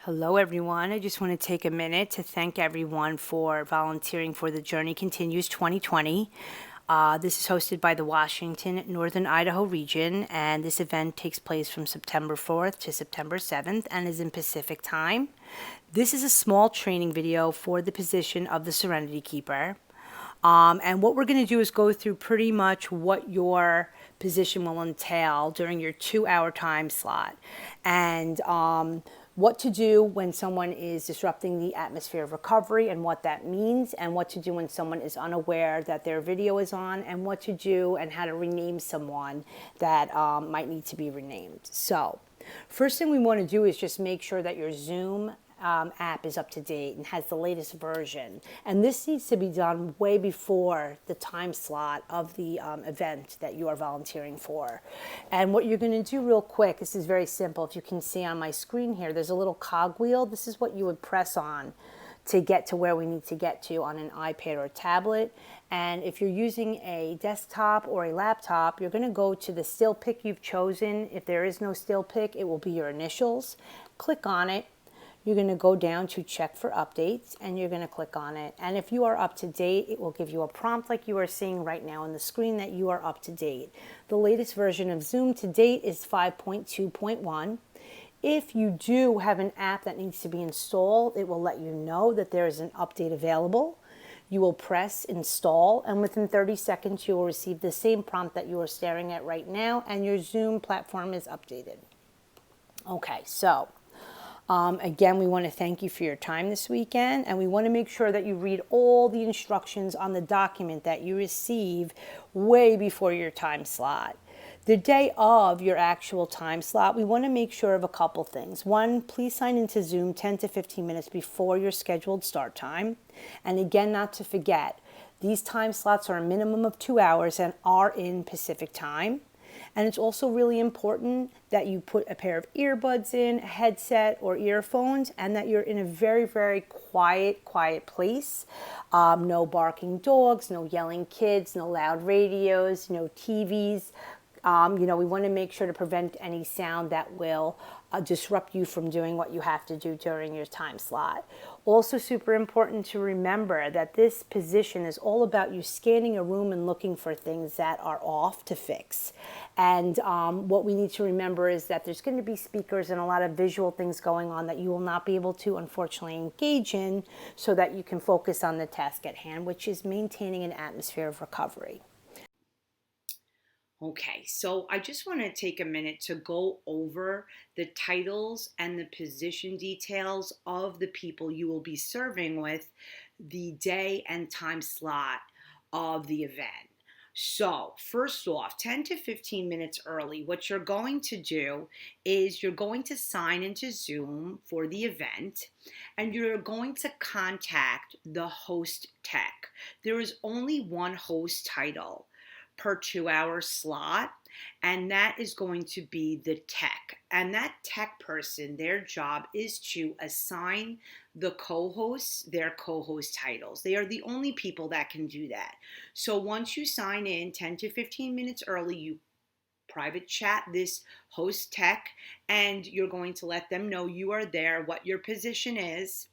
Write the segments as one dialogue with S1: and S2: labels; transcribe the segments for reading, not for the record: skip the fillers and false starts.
S1: Hello, everyone. I just want to take a minute to thank everyone for volunteering for the Journey Continues 2020. This is hosted by the Washington Northern Idaho region, and this event takes place from September 4th to September 7th and is in Pacific time. This is a small training video for the position of the Serenity Keeper. And what we're going to do is go through pretty much what your position will entail during your 2 hour time slot. And what to do when someone is disrupting the atmosphere of recovery and what that means, and what to do when someone is unaware that their video is on, and what to do and how to rename someone that might need to be renamed. So, first thing we want to do is just make sure that your Zoom app is up to date and has the latest version. And this needs to be done way before the time slot of the event that you are volunteering for. And what you're going to do real quick, this is very simple. If you can see on my screen here, there's a little cogwheel. This is what you would press on to get to where we need to get to on an iPad or a tablet. And if you're using a desktop or a laptop, you're going to go to the still pic you've chosen. If there is no still pic, it will be your initials. Click on it. You're going to go down to check for updates, and you're going to click on it. And if you are up to date, it will give you a prompt like you are seeing right now on the screen that you are up to date. The latest version of Zoom to date is 5.2.1. If you do have an app that needs to be installed, it will let you know that there is an update available. You will press install, and within 30 seconds, you will receive the same prompt that you are staring at right now, and your Zoom platform is updated. Okay, so again, we want to thank you for your time this weekend, and we want to make sure that you read all the instructions on the document that you receive way before your time slot. The day of your actual time slot, we want to make sure of a couple things. One, please sign into Zoom 10 to 15 minutes before your scheduled start time. And again, not to forget, these time slots are a minimum of 2 hours and are in Pacific time. And it's also really important that you put a pair of earbuds in, a headset or earphones, and that you're in a very, very quiet place. No barking dogs, no yelling kids, no loud radios, no TVs. We want to make sure to prevent any sound that will disrupt you from doing what you have to do during your time slot. Also super important to remember that this position is all about you scanning a room and looking for things that are off to fix. And what we need to remember is that there's going to be speakers and a lot of visual things going on that you will not be able to unfortunately engage in, so that you can focus on the task at hand, which is maintaining an atmosphere of recovery. Okay, so I just want to take a minute to go over the titles and the position details of the people you will be serving with the day and time slot of the event. So, first off, 10 to 15 minutes early, what you're going to do is you're going to sign into Zoom for the event, and you're going to contact the host tech. There is only one host title per 2 hour slot, and that is going to be the tech. And that tech person, their job is to assign the co-hosts their co-host titles. They are the only people that can do that. So once you sign in 10 to 15 minutes early, you private chat this host tech, and you're going to let them know you are there, what your position is.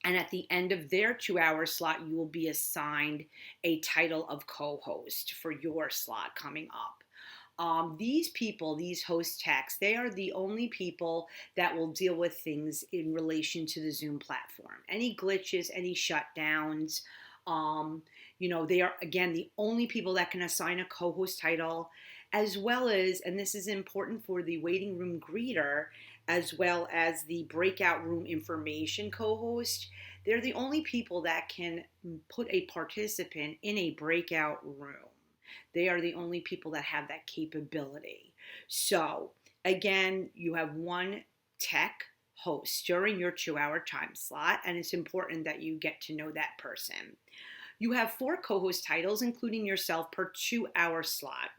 S1: And at the end of their 2 hour slot, you will be assigned a title of co-host for your slot coming up. These people, these host techs, they are the only people that will deal with things in relation to the Zoom platform. Any glitches, any shutdowns, they are, again, the only people that can assign a co-host title, as well as, and this is important for the waiting room greeter, as well as the breakout room information co-host. They're the only people that can put a participant in a breakout room. They are the only people that have that capability. So again, you have one tech host during your 2 hour time slot, and it's important that you get to know that person. You have 4 co-host titles, including yourself, per 2 hour slot.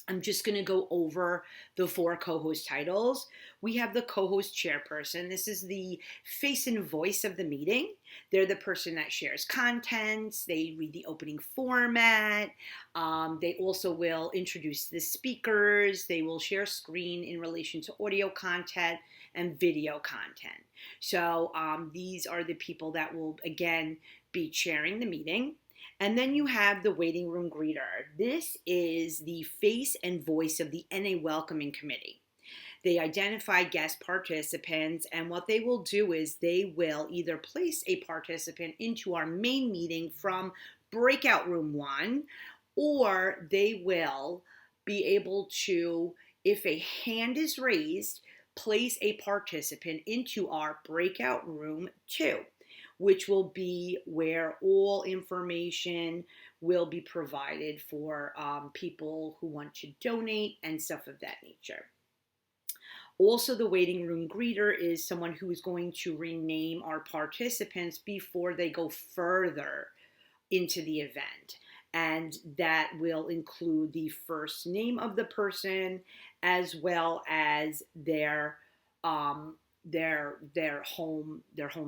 S1: I'm just going to go over the 4 co-host titles. We have the co-host chairperson. This is the face and voice of the meeting. They're the person that shares contents. They read the opening format. They also will introduce the speakers. They will share screen in relation to audio content and video content. So these are the people that will, again, be chairing the meeting. And then you have the waiting room greeter. This is the face and voice of the NA Welcoming Committee. They identify guest participants, and what they will do is they will either place a participant into our main meeting from breakout room 1, or they will be able to, if a hand is raised, place a participant into our breakout room 2, which will be where all information will be provided for people who want to donate and stuff of that nature. Also, the waiting room greeter is someone who is going to rename our participants before they go further into the event. And that will include the first name of the person as well as their home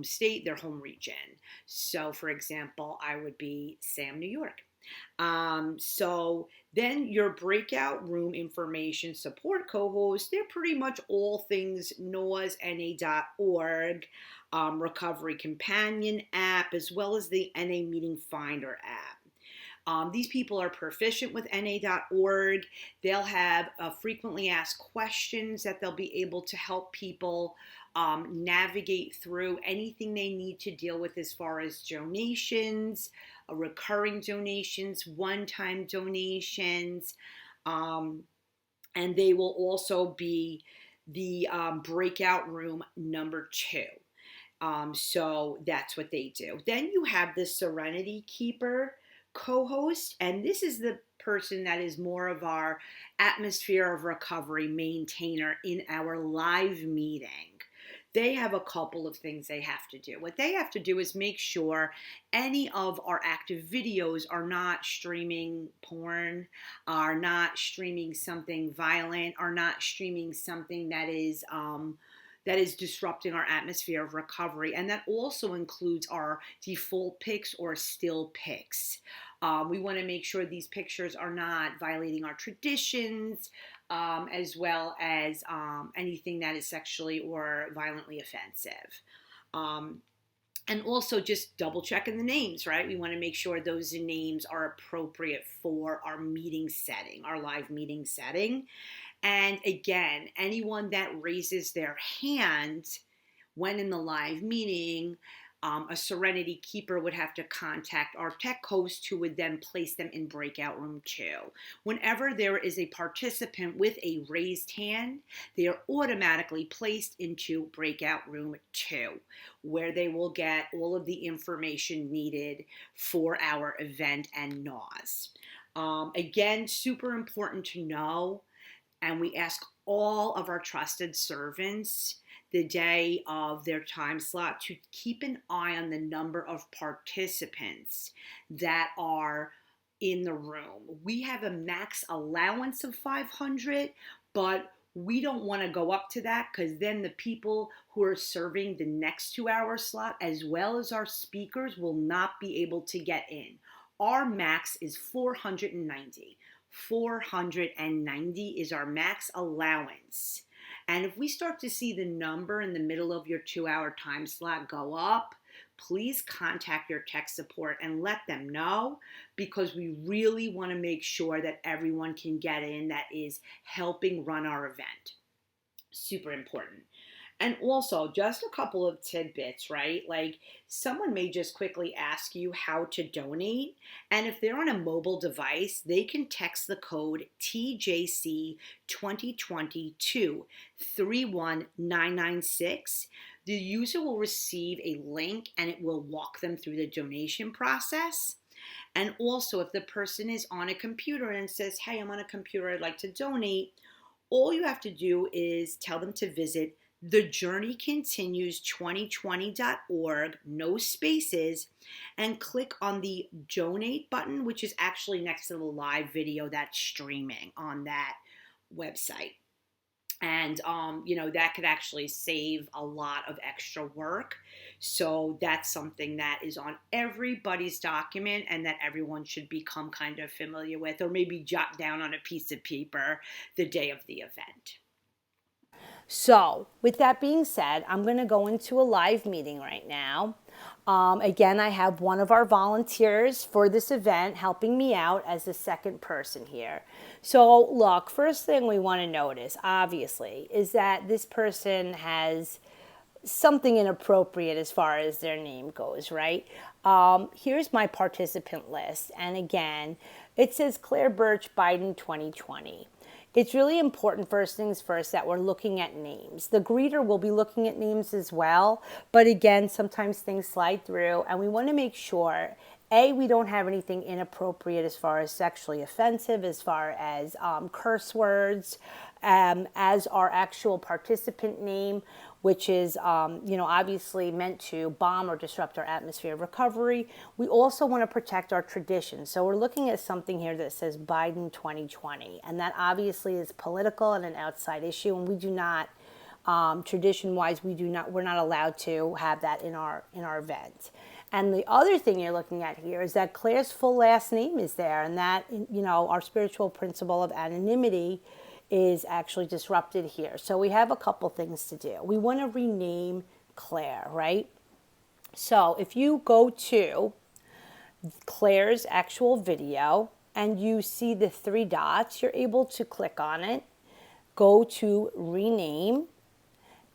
S1: state, their home region. So, for example, I would be Sam, New York. So then your breakout room information support co-hosts, they're pretty much all things NAWSNA.org, Recovery Companion app, as well as the NA Meeting Finder app. These people are proficient with NA.org. They'll have frequently asked questions that they'll be able to help people navigate through anything they need to deal with as far as donations, recurring donations, one-time donations, and they will also be the breakout room number 2. So that's what they do. Then you have the Serenity Keeper co-host, and this is the person that is more of our atmosphere of recovery maintainer in our live meeting. They have a couple of things they have to do. What they have to do is make sure any of our active videos are not streaming porn, are not streaming something violent, are not streaming something that is disrupting our atmosphere of recovery. And that also includes our default pics or still pics. We want to make sure these pictures are not violating our traditions, as well as anything that is sexually or violently offensive. And also just double checking the names, right? We want to make sure those names are appropriate for our meeting setting, our live meeting setting. And again, anyone that raises their hand when in the live meeting, a Serenity Keeper would have to contact our tech host, who would then place them in breakout room 2. Whenever there is a participant with a raised hand, they are automatically placed into breakout room 2, where they will get all of the information needed for our event and NAWS. Again, super important to know, and we ask all of our trusted servants the day of their time slot to keep an eye on the number of participants that are in the room. We have a max allowance of 500, but we don't want to go up to that, because then the people who are serving the next 2-hour slot, as well as our speakers, will not be able to get in. Our max is 490. 490 is our max allowance. And if we start to see the number in the middle of your 2-hour time slot go up, please contact your tech support and let them know, because we really want to make sure that everyone can get in that is helping run our event. Super important. And also, just a couple of tidbits, right? Like, someone may just quickly ask you how to donate. And if they're on a mobile device, they can text the code TJC2020 to 31996. The user will receive a link and it will walk them through the donation process. And also, if the person is on a computer and says, hey, I'm on a computer, I'd like to donate, all you have to do is tell them to visit thejourneycontinues2020.org, no spaces, and click on the donate button, which is actually next to the live video that's streaming on that website. And, that could actually save a lot of extra work. So that's something that is on everybody's document and that everyone should become kind of familiar with, or maybe jot down on a piece of paper the day of the event. So with that being said, I'm going to go into a live meeting right now. Again, I have one of our volunteers for this event helping me out as the second person here. So look, first thing we want to notice, obviously, is that this person has something inappropriate as far as their name goes, right? Here's my participant list. And again, it says Claire Birch Biden 2020. It's really important, first things first, that we're looking at names. The greeter will be looking at names as well, but again, sometimes things slide through, and we want to make sure, A, we don't have anything inappropriate as far as sexually offensive, as far as curse words, as our actual participant name, which is, obviously meant to bomb or disrupt our atmosphere of recovery. We also want to protect our traditions. So we're looking at something here that says Biden 2020, and that obviously is political and an outside issue, and we do not, tradition-wise, we're not allowed to have that in our event. And the other thing you're looking at here is that Claire's full last name is there, and that, our spiritual principle of anonymity is actually disrupted here. So we have a couple things to do. We want to rename Claire, right? So if you go to Claire's actual video and you see the three dots, you're able to click on it, go to rename,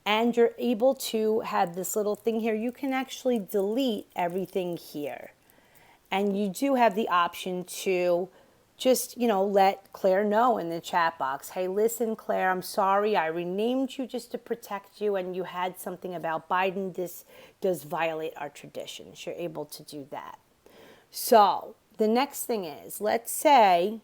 S1: and you're able to have this little thing here. You can actually delete everything here. And you do have the option to just, let Claire know in the chat box, hey, listen, Claire, I'm sorry, I renamed you just to protect you, and you had something about Biden. This does violate our traditions. You're able to do that. So the next thing is, let's say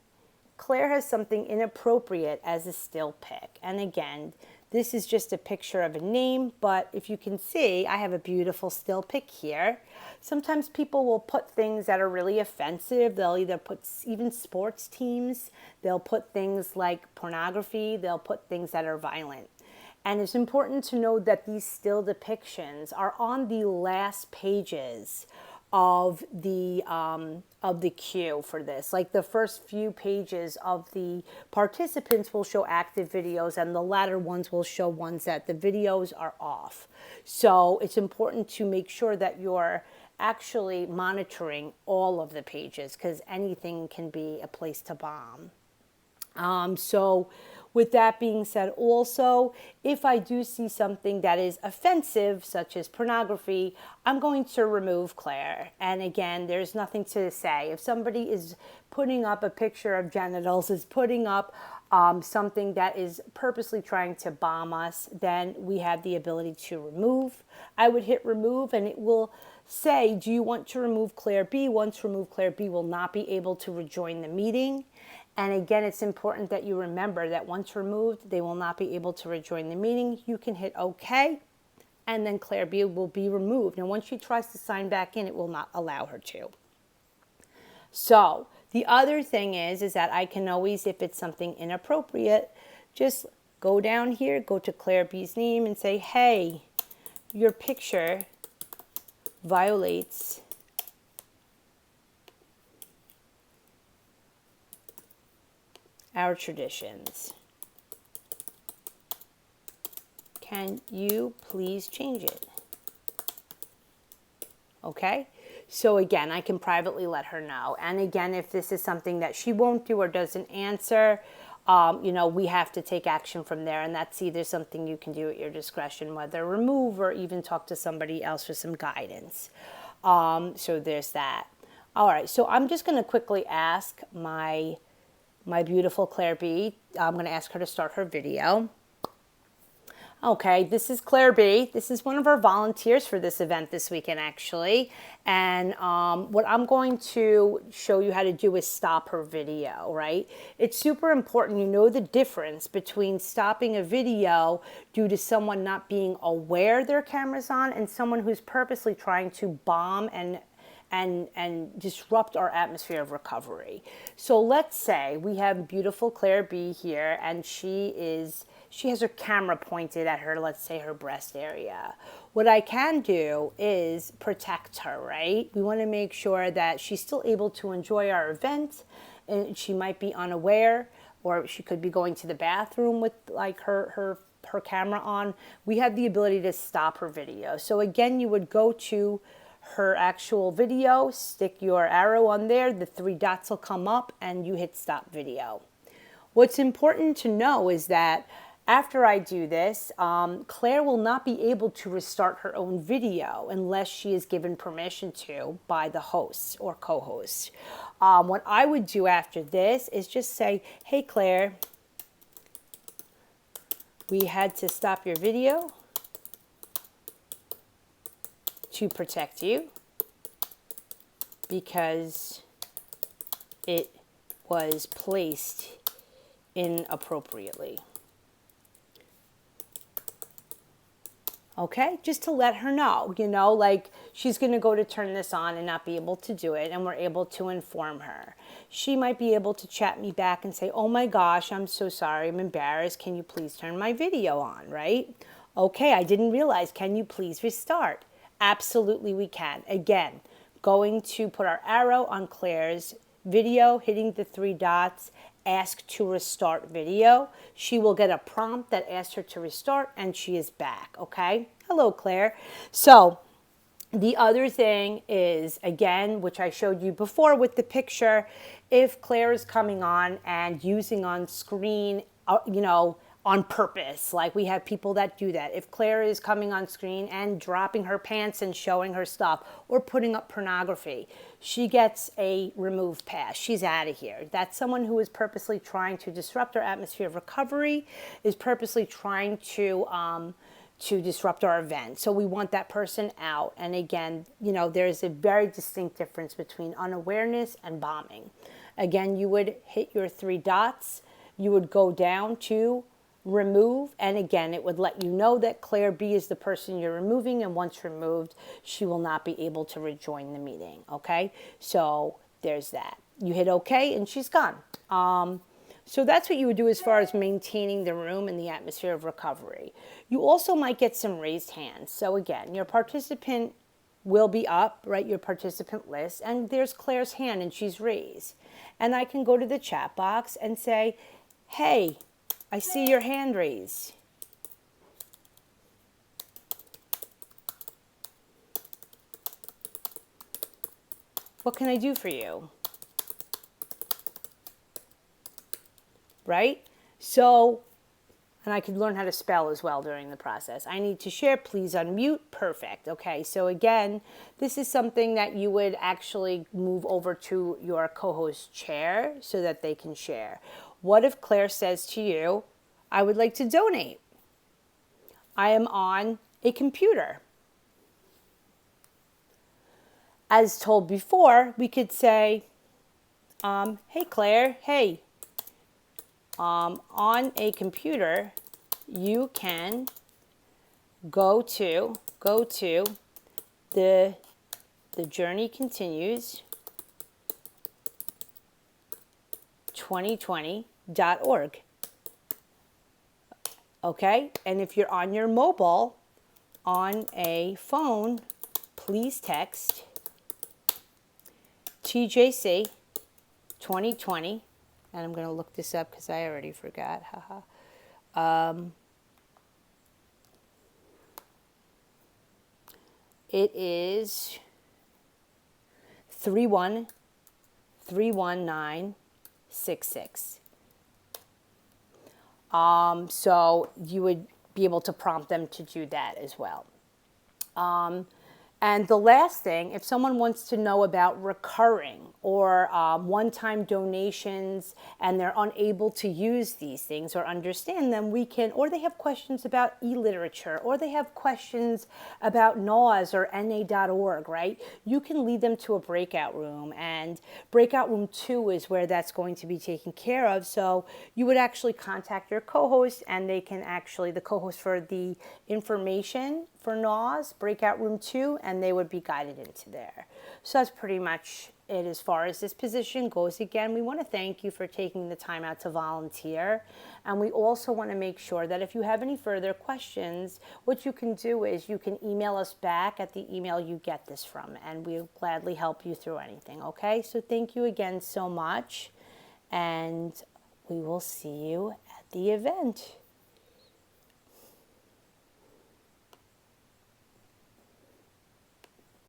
S1: Claire has something inappropriate as a still pic. And again, this is just a picture of a name, but if you can see, I have a beautiful still pic here. Sometimes people will put things that are really offensive. They'll either put even sports teams, they'll put things like pornography, they'll put things that are violent. And it's important to know that these still depictions are on the last pages of the queue for this. Like the first few pages of the participants will show active videos, and the latter ones will show ones that the videos are off. So it's important to make sure that you're actually monitoring all of the pages, because anything can be a place to bomb. So with that being said, also, if I do see something that is offensive, such as pornography, I'm going to remove Claire. And again, there's nothing to say. If somebody is putting up a picture of genitals, is putting up something that is purposely trying to bomb us, then we have the ability to remove. I would hit remove, and it will say, do you want to remove Claire B? Once removed, Claire B will not be able to rejoin the meeting. And again, it's important that you remember that once removed, they will not be able to rejoin the meeting. You can hit OK, and then Claire B will be removed. And once she tries to sign back in, it will not allow her to. So the other thing is that I can always, if it's something inappropriate, just go down here, go to Claire B's name and say, hey, your picture violates our traditions. Can you please change it? Okay? So again, I can privately let her know. And again, if this is something that she won't do or doesn't answer, we have to take action from there. And that's either something you can do at your discretion, whether remove or even talk to somebody else for some guidance. So there's that. All right, so I'm just going to quickly ask my beautiful Claire B. I'm going to ask her to start her video. Okay, this is Claire B. This is one of our volunteers for this event this weekend, actually. And what I'm going to show you how to do is stop her video, right? It's super important you know the difference between stopping a video due to someone not being aware their camera's on and someone who's purposely trying to bomb and disrupt our atmosphere of recovery. So let's say we have beautiful Claire B here, and she has her camera pointed at her, let's say her breast area. What I can do is protect her, right? We want to make sure that she's still able to enjoy our event, and she might be unaware, or she could be going to the bathroom with like her her camera on, we have the ability to stop her video. So again, you would go to her actual video, stick your arrow on there, the three dots will come up, and you hit stop video. What's important to know is that after I do this, Claire will not be able to restart her own video unless she is given permission to by the hosts or co-hosts. What I would do after this is just say, hey Claire, we had to stop your video to protect you because it was placed inappropriately. Okay, just to let her know, like she's going to go to turn this on and not be able to do it, and we're able to inform her. She might be able to chat me back and say, oh my gosh, I'm so sorry, I'm embarrassed. Can you please turn my video on, right? Okay, I didn't realize. Can you please restart? Absolutely, we can. Again, going to put our arrow on Claire's video, hitting the three dots, ask to restart video. She will get a prompt that asks her to restart, and she is back, okay? Hello, Claire. So the other thing is, again, which I showed you before with the picture, if Claire is coming on and using on screen, on purpose, like we have people that do that. If Claire is coming on screen and dropping her pants and showing her stuff or putting up pornography, she gets a remove pass. She's out of here. That's someone who is purposely trying to disrupt our atmosphere of recovery, is purposely trying to disrupt our event. So we want that person out. And again, there's a very distinct difference between unawareness and bombing. Again, you would hit your three dots. You would go down to remove, and again, it would let you know that Claire B is the person you're removing, and once removed, she will not be able to rejoin the meeting, okay? So there's that. You hit okay, and she's gone. So that's what you would do as far as maintaining the room and the atmosphere of recovery. You also might get some raised hands. So again, your participant will be up, right, your participant list, and there's Claire's hand, and she's raised. And I can go to the chat box and say, hey, I see your hand raised. What can I do for you? Right? So, and I could learn how to spell as well during the process. I need to share, please unmute. Perfect. Okay, so again, this is something that you would actually move over to your co-host chair so that they can share. What if Claire says to you, I would like to donate. I am on a computer. As told before, we could say, hey Claire, hey, on a computer, you can go to the Journey Continues 2020.org. Okay, and if you're on your mobile, on a phone, please text TJC 2020, and I'm going to look this up because I already forgot. It is 3131966. So you would be able to prompt them to do that as well. And the last thing, if someone wants to know about recurring or one-time donations and they're unable to use these things or understand them, we can, or they have questions about e-literature, or they have questions about NAWS or NA.org, right? You can lead them to a breakout room, and breakout room 2 is where that's going to be taken care of. So you would actually contact your co-host, and they can actually, the co-host for the information for NAWS, breakout room 2, and they would be guided into there. So that's pretty much it as far as this position goes. Again, we want to thank you for taking the time out to volunteer. And we also want to make sure that if you have any further questions, what you can do is you can email us back at the email you get this from, and we'll gladly help you through anything, okay? So thank you again so much, and we will see you at the event.